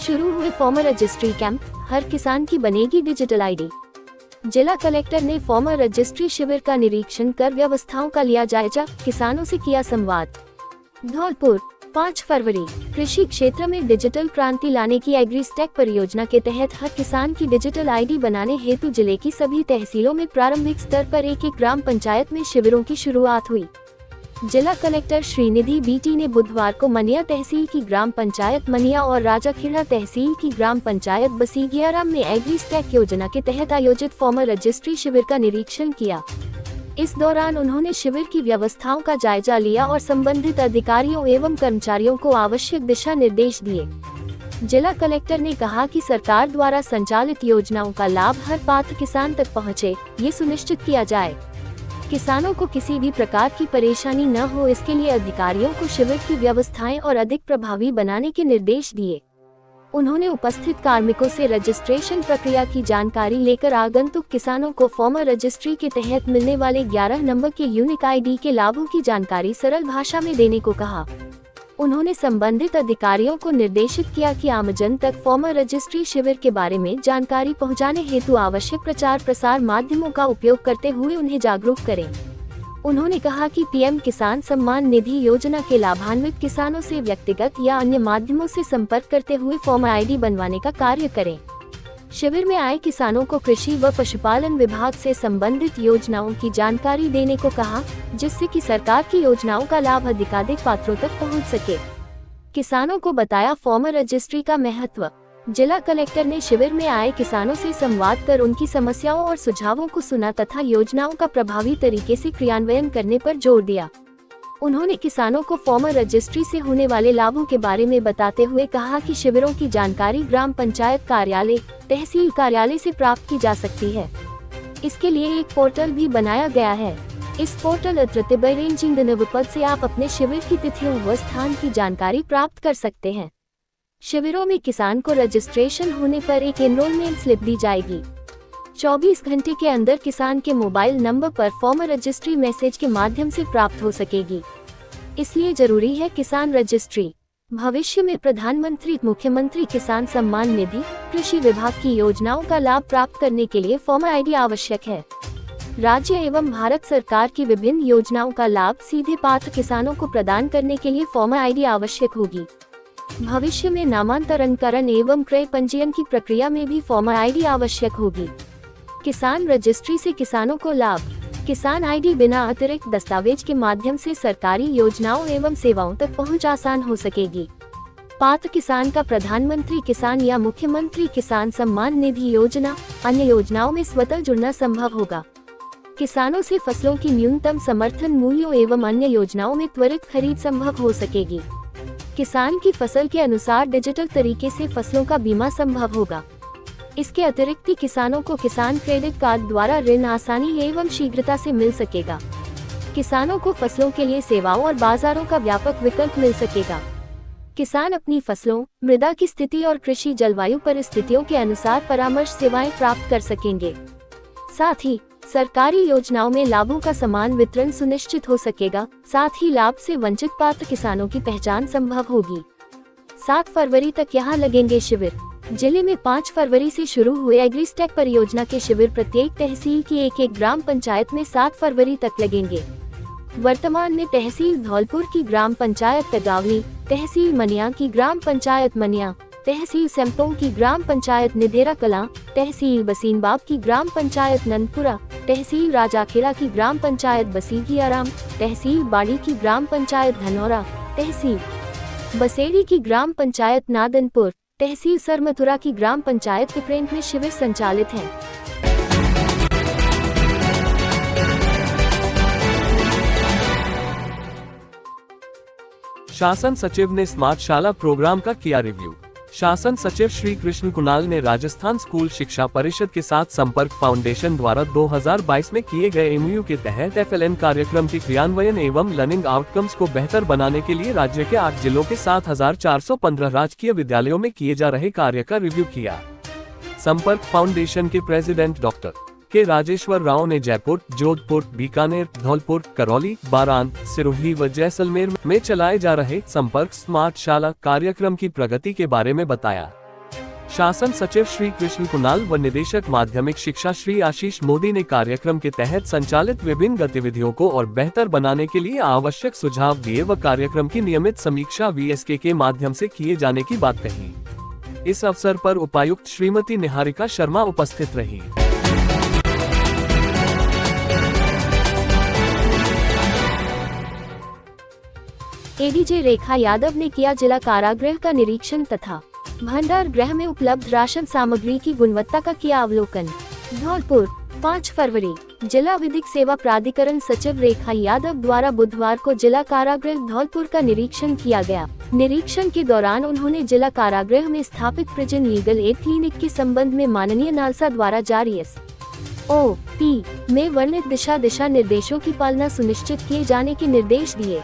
शुरू हुए farmer registry camp, हर किसान की बनेगी डिजिटल आईडी। जिला कलेक्टर ने फॉर्मर रजिस्ट्री शिविर का निरीक्षण कर व्यवस्थाओं का लिया जायजा, किसानों से किया संवाद। धौलपुर 5 फरवरी, कृषि क्षेत्र में डिजिटल क्रांति लाने की एग्रीस्टैक परियोजना के तहत हर किसान की डिजिटल आईडी बनाने हेतु जिले की सभी तहसीलों में प्रारंभिक स्तर पर एक ग्राम पंचायत में शिविरों की शुरुआत हुई। जिला कलेक्टर श्रीनिधि बीटी ने बुधवार को मनिया तहसील की ग्राम पंचायत मनिया और राजाखेड़ा तहसील की ग्राम पंचायत बसीगियाराम में एग्रीस्टैक योजना के तहत आयोजित फॉर्मर रजिस्ट्री शिविर का निरीक्षण किया। इस दौरान उन्होंने शिविर की व्यवस्थाओं का जायजा लिया और संबंधित अधिकारियों एवं कर्मचारियों को आवश्यक दिशा निर्देश दिए। जिला कलेक्टर ने कहा कि सरकार द्वारा संचालित योजनाओं का लाभ हर पात्र किसान तक पहुंचे, ये सुनिश्चित किया जाए। किसानों को किसी भी प्रकार की परेशानी न हो, इसके लिए अधिकारियों को शिविर की व्यवस्थाएं और अधिक प्रभावी बनाने के निर्देश दिए। उन्होंने उपस्थित कार्मिकों से रजिस्ट्रेशन प्रक्रिया की जानकारी लेकर आगंतुक किसानों को फॉर्मर रजिस्ट्री के तहत मिलने वाले 11 नंबर के यूनिक आईडी के लाभों की जानकारी सरल भाषा में देने को कहा। उन्होंने संबंधित अधिकारियों को निर्देशित किया कि आमजन तक फॉर्मर रजिस्ट्री शिविर के बारे में जानकारी पहुंचाने हेतु आवश्यक प्रचार प्रसार माध्यमों का उपयोग करते हुए उन्हें जागरूक करें। उन्होंने कहा कि पीएम किसान सम्मान निधि योजना के लाभान्वित किसानों से व्यक्तिगत या अन्य माध्यमों से संपर्क करते हुए फॉर्मर आईडी बनवाने का कार्य करें। शिविर में आए किसानों को कृषि व पशुपालन विभाग से संबंधित योजनाओं की जानकारी देने को कहा, जिससे कि सरकार की योजनाओं का लाभ अधिकाधिक पात्रों तक पहुंच सके। किसानों को बताया फॉर्मर रजिस्ट्री का महत्व। जिला कलेक्टर ने शिविर में आए किसानों से संवाद कर उनकी समस्याओं और सुझावों को सुना तथा योजनाओं का प्रभावी तरीके से क्रियान्वयन करने पर जोर दिया। उन्होंने किसानों को फॉर्मर रजिस्ट्री से होने वाले लाभों के बारे में बताते हुए कहा कि शिविरों की जानकारी ग्राम पंचायत कार्यालय, तहसील कार्यालय से प्राप्त की जा सकती है। इसके लिए एक पोर्टल भी बनाया गया है। इस पोर्टल पद से आप अपने शिविर की तिथियों व स्थान की जानकारी प्राप्त कर सकते हैं। शिविरों में किसान को रजिस्ट्रेशन होने पर एक एनरोलमेंट स्लिप दी जाएगी। 24 घंटे के अंदर किसान के मोबाइल नंबर पर फॉर्मर रजिस्ट्री मैसेज के माध्यम से प्राप्त हो सकेगी। इसलिए जरूरी है किसान रजिस्ट्री। भविष्य में प्रधानमंत्री मुख्यमंत्री किसान सम्मान निधि, कृषि विभाग की योजनाओं का लाभ प्राप्त करने के लिए फॉर्मर आईडी आवश्यक है। राज्य एवं भारत सरकार की विभिन्न योजनाओं का लाभ सीधे पात्र किसानों को प्रदान करने के लिए फॉर्मर आईडी आवश्यक होगी। भविष्य में नामांतरणकरण एवं क्रय पंजीयन की प्रक्रिया में भी फॉर्मर आईडी आवश्यक होगी। किसान रजिस्ट्री से किसानों को लाभ। किसान आईडी बिना अतिरिक्त दस्तावेज के माध्यम से सरकारी योजनाओं एवं सेवाओं तक पहुंच आसान हो सकेगी। पात्र किसान का प्रधानमंत्री किसान या मुख्यमंत्री किसान सम्मान निधि योजना, अन्य योजनाओं में स्वतः जुड़ना संभव होगा। किसानों से फसलों की न्यूनतम समर्थन मूल्यों एवं अन्य योजनाओं में त्वरित खरीद संभव हो सकेगी। किसान की फसल के अनुसार डिजिटल तरीके से फसलों का बीमा संभव होगा। इसके अतिरिक्त किसानों को किसान क्रेडिट कार्ड द्वारा ऋण आसानी एवं शीघ्रता से मिल सकेगा। किसानों को फसलों के लिए सेवाओं और बाजारों का व्यापक विकल्प मिल सकेगा। किसान अपनी फसलों, मृदा की स्थिति और कृषि जलवायु परिस्थितियों के अनुसार परामर्श सेवाएं प्राप्त कर सकेंगे। साथ ही सरकारी योजनाओं में लाभों का समान वितरण सुनिश्चित हो सकेगा। साथ ही लाभ से वंचित पात्र किसानों की पहचान संभव होगी। 7 फरवरी तक यहाँ लगेंगे शिविर। जिले में 5 फरवरी से शुरू हुए एग्रीस्टैक परियोजना के शिविर प्रत्येक तहसील की एक ग्राम पंचायत में 7 फरवरी तक लगेंगे। वर्तमान में तहसील धौलपुर की ग्राम पंचायत तगावली, तहसील मनिया की ग्राम पंचायत मनिया, तहसील सेम्पोंग की ग्राम पंचायत निधेरा कलां, तहसील बसीनबाब की ग्राम पंचायत नंदपुरा, तहसील राजाखेड़ा की ग्राम पंचायत बसीगियाराम, तहसील बाड़ी की ग्राम पंचायत धनौरा, तहसील बसेड़ी की ग्राम पंचायत नादनपुर, तहसील सरमथुरा की ग्राम पंचायत पिपरेंट में शिविर संचालित हैं। शासन सचिव ने स्मार्ट शाला प्रोग्राम का किया रिव्यू। शासन सचिव श्री कृष्ण कुणाल ने राजस्थान स्कूल शिक्षा परिषद के साथ संपर्क फाउंडेशन द्वारा 2022 में किए गए एमओयू के तहत FLN कार्यक्रम के क्रियान्वयन एवं लर्निंग आउटकम्स को बेहतर बनाने के लिए राज्य के 8 जिलों के 7415 राजकीय विद्यालयों में किए जा रहे कार्य का रिव्यू किया। संपर्क फाउंडेशन के प्रेसिडेंट डॉक्टर के राजेश्वर राव ने जयपुर, जोधपुर, बीकानेर, धौलपुर, करौली, बारान, सिरोही व जैसलमेर में चलाए जा रहे संपर्क स्मार्ट शाला कार्यक्रम की प्रगति के बारे में बताया। शासन सचिव श्री कृष्ण कुणाल व निदेशक माध्यमिक शिक्षा श्री आशीष मोदी ने कार्यक्रम के तहत संचालित विभिन्न गतिविधियों को और बेहतर बनाने के लिए आवश्यक सुझाव दिए व कार्यक्रम की नियमित समीक्षा VSK के माध्यम से किए जाने की बात कही। इस अवसर पर उपायुक्त श्रीमती निहारिका शर्मा उपस्थित रही। एडीजे रेखा यादव ने किया जिला कारागृह का निरीक्षण तथा भंडार गृह में उपलब्ध राशन सामग्री की गुणवत्ता का किया अवलोकन। धौलपुर 5 फरवरी जिला विधिक सेवा प्राधिकरण सचिव रेखा यादव द्वारा बुधवार को जिला कारागृह धौलपुर का निरीक्षण किया गया। निरीक्षण के दौरान उन्होंने जिला कारागृह में स्थापित प्रिजन लीगल एड क्लिनिक के संबंध में माननीय नालसा द्वारा जारी SOP में वर्णित दिशा निर्देशों की पालना सुनिश्चित किए जाने के निर्देश दिए।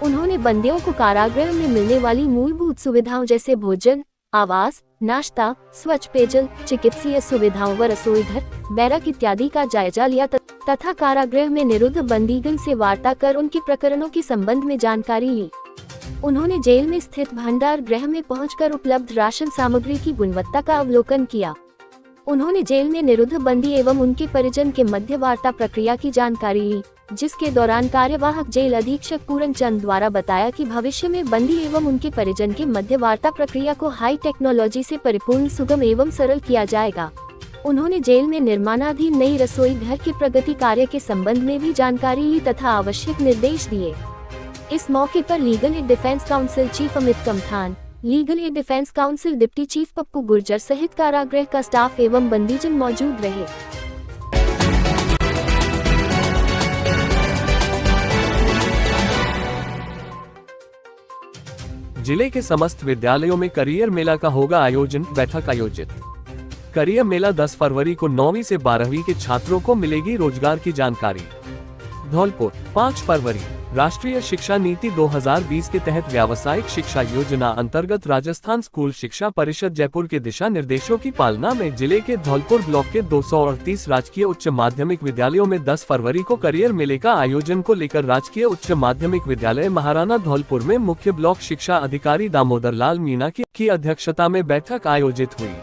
उन्होंने बंदियों को कारागृह में मिलने वाली मूलभूत सुविधाओं जैसे भोजन, आवास, नाश्ता, स्वच्छ पेयजल, चिकित्सीय सुविधाओं व रसोई घर, बैरक इत्यादि का जायजा लिया तथा कारागृह में निरुद्ध बंदीगण से वार्ता कर उनके प्रकरणों के संबंध में जानकारी ली। उन्होंने जेल में स्थित भंडार गृह में पहुंचकर उपलब्ध राशन सामग्री की गुणवत्ता का अवलोकन किया। उन्होंने जेल में निरुद्ध बंदी एवं उनके परिजन के मध्य वार्ता प्रक्रिया की जानकारी ली, जिसके दौरान कार्यवाहक जेल अधीक्षक पूरन चंद द्वारा बताया कि भविष्य में बंदी एवं उनके परिजन के मध्य वार्ता प्रक्रिया को हाई टेक्नोलॉजी से परिपूर्ण, सुगम एवं सरल किया जाएगा। उन्होंने जेल में निर्माणाधीन नई रसोई घर के प्रगति कार्य के संबंध में भी जानकारी ली तथा आवश्यक निर्देश दिए। इस मौके पर legal aid defence counsel chief Amit Kamthan, legal aid defence counsel deputy chief Pappu Gurjar सहित कारागृह का स्टाफ एवं बंदीजन मौजूद रहे। जिले के समस्त विद्यालयों में करियर मेला का होगा आयोजन। बैठक आयोजित। करियर मेला 10 फरवरी को 9वीं से 12वीं के छात्रों को मिलेगी रोजगार की जानकारी। धौलपुर 5 फरवरी राष्ट्रीय शिक्षा नीति 2020 के तहत व्यावसायिक शिक्षा योजना अंतर्गत राजस्थान स्कूल शिक्षा परिषद जयपुर के दिशा निर्देशों की पालना में जिले के धौलपुर ब्लॉक के 238 राजकीय उच्च माध्यमिक विद्यालयों में 10 फरवरी को करियर मेले का आयोजन को लेकर राजकीय उच्च माध्यमिक विद्यालय महाराणा धौलपुर में मुख्य ब्लॉक शिक्षा अधिकारी दामोदर लाल मीणा की अध्यक्षता में बैठक आयोजित हुई।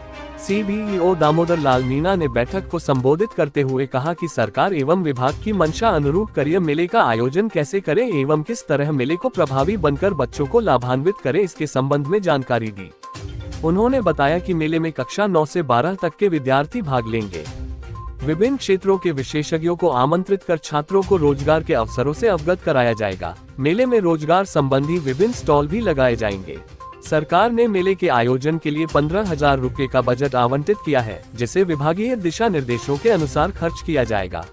CBEO दामोदर लाल मीणा ने बैठक को संबोधित करते हुए कहा कि सरकार एवं विभाग की मंशा अनुरूप करियर मेले का आयोजन कैसे करें एवं किस तरह मेले को प्रभावी बनकर बच्चों को लाभान्वित करें, इसके संबंध में जानकारी दी। उन्होंने बताया कि मेले में कक्षा 9 से 12 तक के विद्यार्थी भाग लेंगे। विभिन्न क्षेत्रों के विशेषज्ञों को आमंत्रित कर छात्रों को रोजगार के अवसरों से अवगत कराया जाएगा। मेले में रोजगार संबंधी विभिन्न स्टॉल भी लगाए जाएंगे। सरकार ने मेले के आयोजन के लिए 15,000 रुपए का बजट आवंटित किया है, जिसे विभागीय दिशा निर्देशों के अनुसार खर्च किया जाएगा।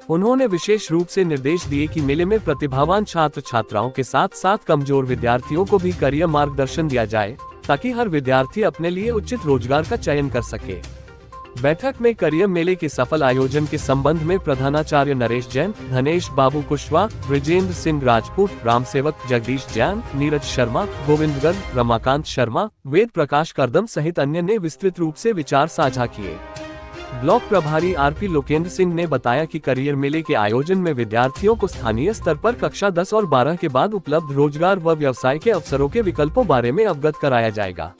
उन्होंने विशेष रूप से निर्देश दिए कि मेले में प्रतिभावान छात्र छात्राओं के साथ साथ कमजोर विद्यार्थियों को भी करियर मार्गदर्शन दिया जाए, ताकि हर विद्यार्थी अपने लिए उचित रोजगार का चयन कर सके। बैठक में करियर मेले के सफल आयोजन के संबंध में प्रधानाचार्य नरेश जैन, धनेश बाबू कुशवाहा, ब्रिजेंद्र सिंह राजपूत, राम सेवक जगदीश जैन, नीरज शर्मा, गोविंद गर्ग, रमाकांत शर्मा, वेद प्रकाश करदम सहित अन्य ने विस्तृत रूप से विचार साझा किए। ब्लॉक प्रभारी RP लोकेंद्र सिंह ने बताया कि करियर मेले के आयोजन में विद्यार्थियों को स्थानीय स्तर पर कक्षा 10 और 12 के बाद उपलब्ध रोजगार व व्यवसाय के अवसरों के विकल्पों बारे में अवगत कराया जाएगा।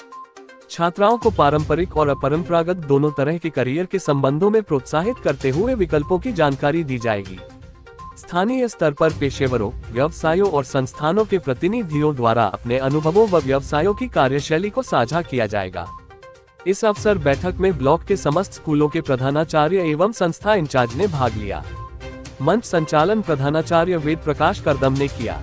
छात्राओं को पारंपरिक और अपरंपरागत दोनों तरह के करियर के संबंधों में प्रोत्साहित करते हुए विकल्पों की जानकारी दी जाएगी। स्थानीय स्तर पर पेशेवरों, व्यवसायों और संस्थानों के प्रतिनिधियों द्वारा अपने अनुभवों व व्यवसायों की कार्यशैली को साझा किया जाएगा। इस अवसर बैठक में ब्लॉक के समस्त स्कूलों के प्रधानाचार्य एवं संस्था इंचार्ज ने भाग लिया। मंच संचालन प्रधानाचार्य वेद प्रकाश करदम ने किया।